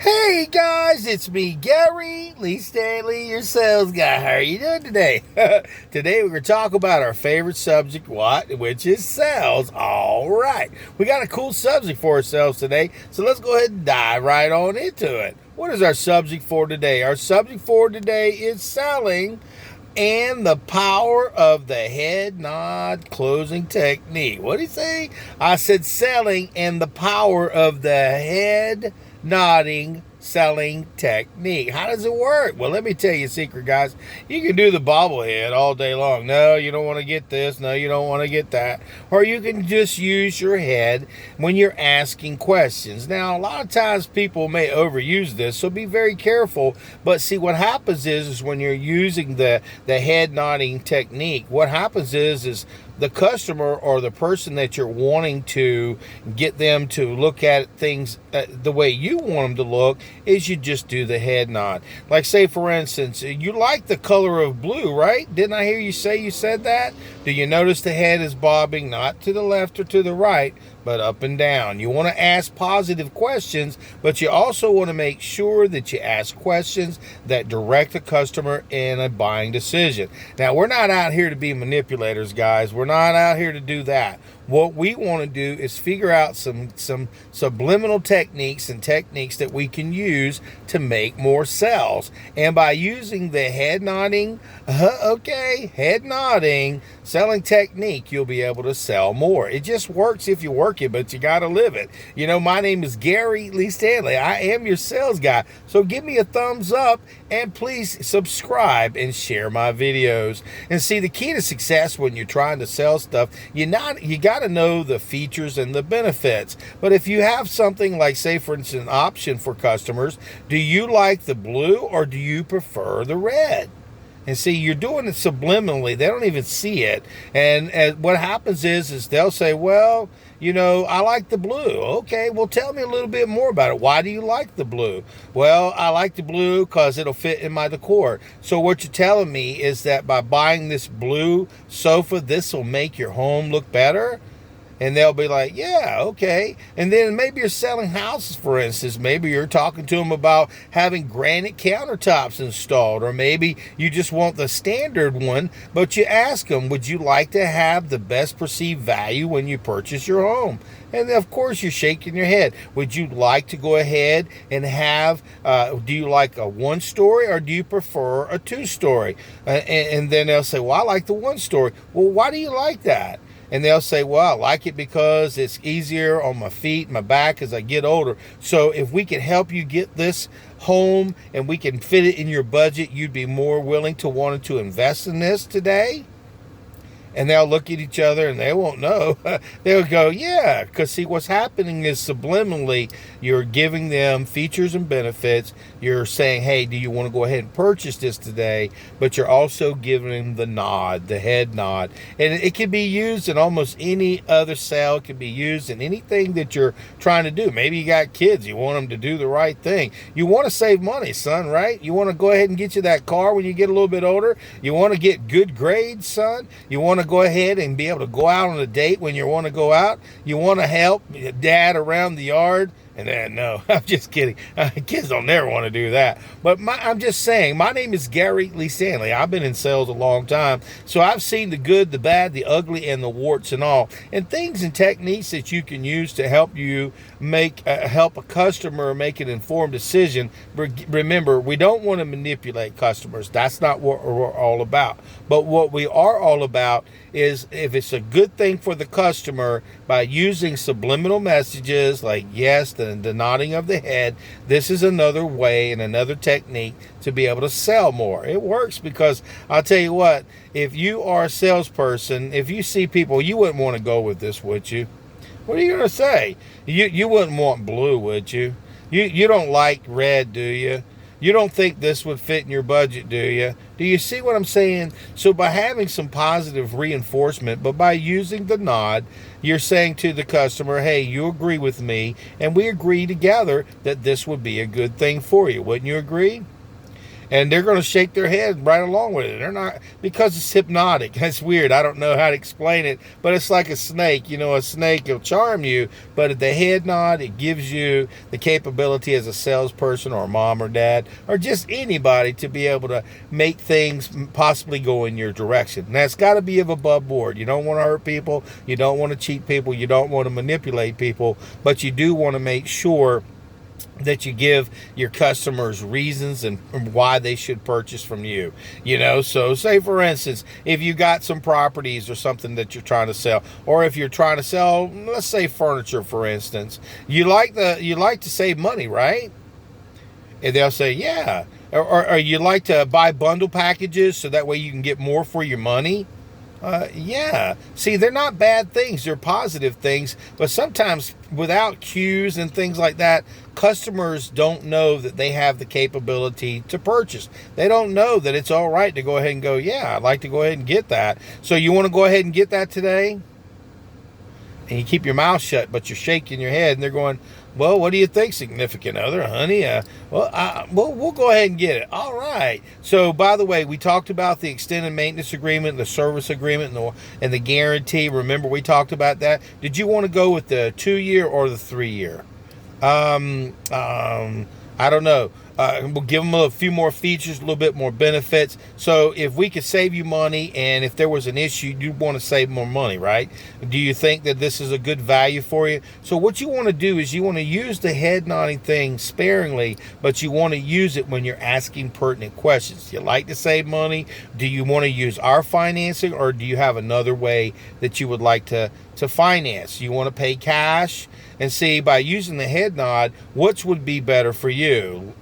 Hey guys, it's me, Gary Lee Stanley, your sales guy. How are you doing today? Today we're going to talk about our favorite subject, which is sales. All right, we got a cool subject for ourselves today, so let's go ahead and dive right on into it. What is our subject for today? Our subject for today is selling and the power of the head nod closing technique. What did he say? I said selling and the power of the head nodding selling technique. How does it work? Well, let me tell you a secret, guys. You can do the bobblehead all day long. No, you don't want to get this. No, you don't want to get that. Or you can just use your head when you're asking questions. Now, a lot of times people may overuse this, so be very careful. But see, what happens is when you're using the head nodding technique, what happens is the customer or the person that you're wanting to get them to look at things the way you want them to look is you just do the head nod. Like, say, for instance, you like the color of blue, right? Didn't I hear you say you said that? Do you notice the head is bobbing not to the left or to the right, but up and down? You want to ask positive questions, but you also want to make sure that you ask questions that direct the customer in a buying decision. Now, we're not out here to be manipulators, guys. We're not out here to do that. What we want to do is figure out some subliminal techniques and techniques that we can use to make more sales. And by using the head nodding, head nodding selling technique, you'll be able to sell more. It just works if you work it, but you got to live it. You know, my name is Gary Lee Stanley. I am your sales guy. So give me a thumbs up and please subscribe and share my videos. And see, the key to success when you're trying to sell stuff, you got to know the features and the benefits. But if you have something like, say, for instance, an option for customers, do you like the blue or do you prefer the red? And see, you're doing it subliminally. They don't even see it. And what happens is they'll say, well, you know, I like the blue. Okay, well, tell me a little bit more about it. Why do you like the blue? Well, I like the blue because it'll fit in my decor. So what you're telling me is that by buying this blue sofa, this will make your home look better? And they'll be like, yeah, okay. And then maybe you're selling houses, for instance. Maybe you're talking to them about having granite countertops installed. Or maybe you just want the standard one. But you ask them, would you like to have the best perceived value when you purchase your home? And of course, you're shaking your head. Would you like to go ahead and have, do you like a one-story or do you prefer a two-story? And then they'll say, well, I like the one-story. Well, why do you like that? And they'll say, well, I like it because it's easier on my feet, my back as I get older. So if we can help you get this home and we can fit it in your budget, you'd be more willing to want to invest in this today? And they'll look at each other and they won't know. They'll go, yeah, because see, what's happening is subliminally, you're giving them features and benefits. You're saying, hey, do you want to go ahead and purchase this today? But you're also giving them the nod, the head nod. And it can be used in almost any other sale. It can be used in anything that you're trying to do. Maybe you got kids. You want them to do the right thing. You want to save money, son, right? You want to go ahead and get you that car when you get a little bit older. You want to get good grades, son. You want to go ahead and be able to go out on a date when you want to go out. You want to help dad around the yard. And then, no, I'm just kidding. Kids don't never want to do that. But I'm just saying, my name is Gary Lee Stanley. I've been in sales a long time. So I've seen the good, the bad, the ugly, and the warts and all. And things and techniques that you can use to help you help a customer make an informed decision. Remember, we don't want to manipulate customers. That's not what we're all about. But what we are all about is if it's a good thing for the customer, by using subliminal messages like yes, the nodding of the head, this is another way and another technique to be able to sell more. It works because I'll tell you what, if you are a salesperson, if you see people, you wouldn't want to go with this, would you? What are you going to say? You wouldn't want blue, would you? You don't like red, do you? You don't think this would fit in your budget, do you? Do you see what I'm saying? So by having some positive reinforcement, but by using the nod, you're saying to the customer, hey, you agree with me, and we agree together that this would be a good thing for you. Wouldn't you agree? And they're going to shake their head right along with it. They're not, because it's hypnotic. That's weird. I don't know how to explain it, but it's like a snake. You know, a snake will charm you, but at the head nod, it gives you the capability as a salesperson or a mom or dad or just anybody to be able to make things possibly go in your direction. And that's got to be above board. You don't want to hurt people. You don't want to cheat people. You don't want to manipulate people, but you do want to make sure that you give your customers reasons and why they should purchase from you. You know, so say for instance, if you got some properties or something that you're trying to sell, or if you're trying to sell, let's say furniture, for instance, you like to save money, right? And they'll say, yeah. Or you like to buy bundle packages so that way you can get more for your money. Yeah. See, they're not bad things. They're positive things. But sometimes without cues and things like that, customers don't know that they have the capability to purchase. They don't know that it's all right to go ahead and go, yeah, I'd like to go ahead and get that. So you want to go ahead and get that today? And you keep your mouth shut, but you're shaking your head, and they're going, well, what do you think, significant other, honey? Well, we'll go ahead and get it. All right. So, by the way, we talked about the extended maintenance agreement, the service agreement, and the guarantee. Remember, we talked about that. Did you want to go with the 2-year or the 3-year? I don't know. We'll give them a few more features, a little bit more benefits. So if we could save you money, and if there was an issue, you'd want to save more money, right? Do you think that this is a good value for you? So what you want to do is you want to use the head nodding thing sparingly, but you want to use it when you're asking pertinent questions. Do you like to save money? Do you want to use our financing, or do you have another way that you would like to finance? You want to pay cash? And see, by using the head nod, which would be better for you?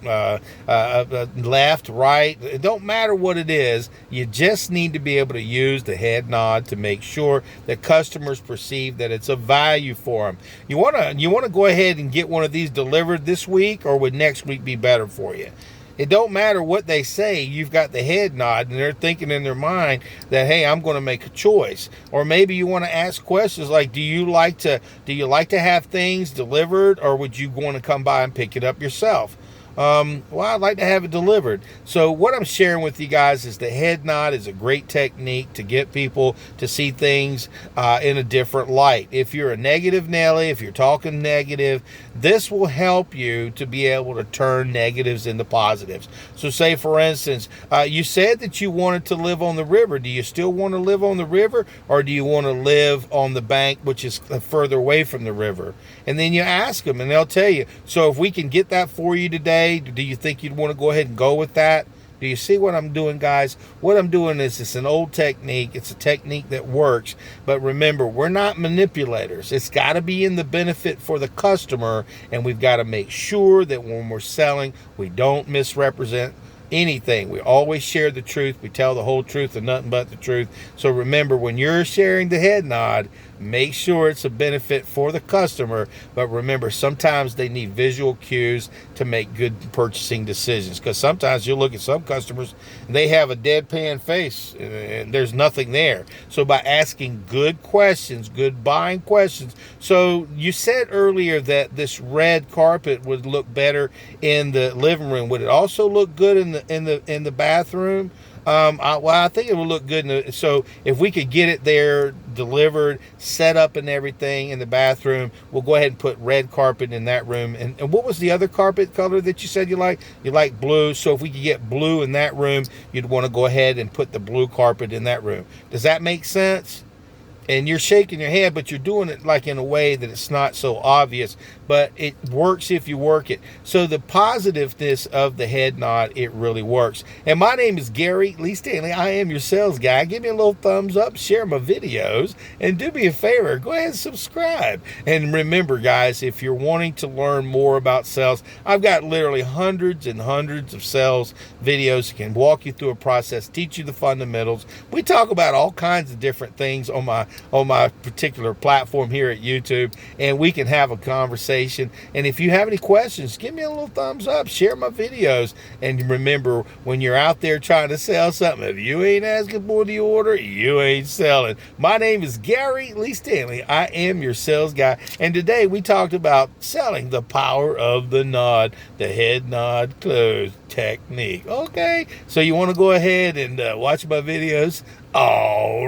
Left, right, it don't matter what it is. You just need to be able to use the head nod to make sure that customers perceive that it's a value for them. You want to go ahead and get one of these delivered this week, or would next week be better for you? It don't matter what they say. You've got the head nod, and they're thinking in their mind that, hey, I'm going to make a choice. Or maybe you want to ask questions like, do you like to have things delivered, or would you want to come by and pick it up yourself? Well, I'd like to have it delivered. So what I'm sharing with you guys is the head nod is a great technique to get people to see things in a different light. If you're a negative Nelly, if you're talking negative, this will help you to be able to turn negatives into positives. So say, for instance, you said that you wanted to live on the river. Do you still want to live on the river, or do you want to live on the bank, which is further away from the river? And then you ask them, and they'll tell you. So if we can get that for you today, do you think you'd want to go ahead and go with that? Do you see what I'm doing, guys? What I'm doing is, it's an old technique. It's a technique that works. But remember, we're not manipulators. It's got to be in the benefit for the customer, and we've got to make sure that when we're selling, we don't misrepresent anything. We always share the truth. We tell the whole truth and nothing but the truth. So remember, when you're sharing the head nod, make sure it's a benefit for the customer. But remember, sometimes they need visual cues to make good purchasing decisions, because sometimes you'll look at some customers and they have a deadpan face and there's nothing there. So by asking good questions, good buying questions. So you said earlier that this red carpet would look better in the living room. Would it also look good in the bathroom? I think it would look good. So if we could get it there delivered, set up and everything in the bathroom, we'll go ahead and put red carpet in that room. And what was the other carpet color that you said you like? You like blue. So if we could get blue in that room, you'd want to go ahead and put the blue carpet in that room. Does that make sense? And you're shaking your head, but you're doing it like in a way that it's not so obvious, but it works if you work it. So the positiveness of the head nod, it really works. And my name is Gary Lee Stanley. I am your sales guy. Give me a little thumbs up, share my videos, and do me a favor, go ahead and subscribe. And remember, guys, if you're wanting to learn more about sales, I've got literally hundreds and hundreds of sales videos that can walk you through a process, teach you the fundamentals. We talk about all kinds of different things on my particular platform here at YouTube, and we can have a conversation. And if you have any questions, give me a little thumbs up, share my videos. And remember, when you're out there trying to sell something, if you ain't asking for the order, you ain't selling. My name is Gary Lee Stanley. I am your sales guy, and today we talked about selling, the power of the nod, the head nod close. technique. Okay, so you want to go ahead and watch my videos? All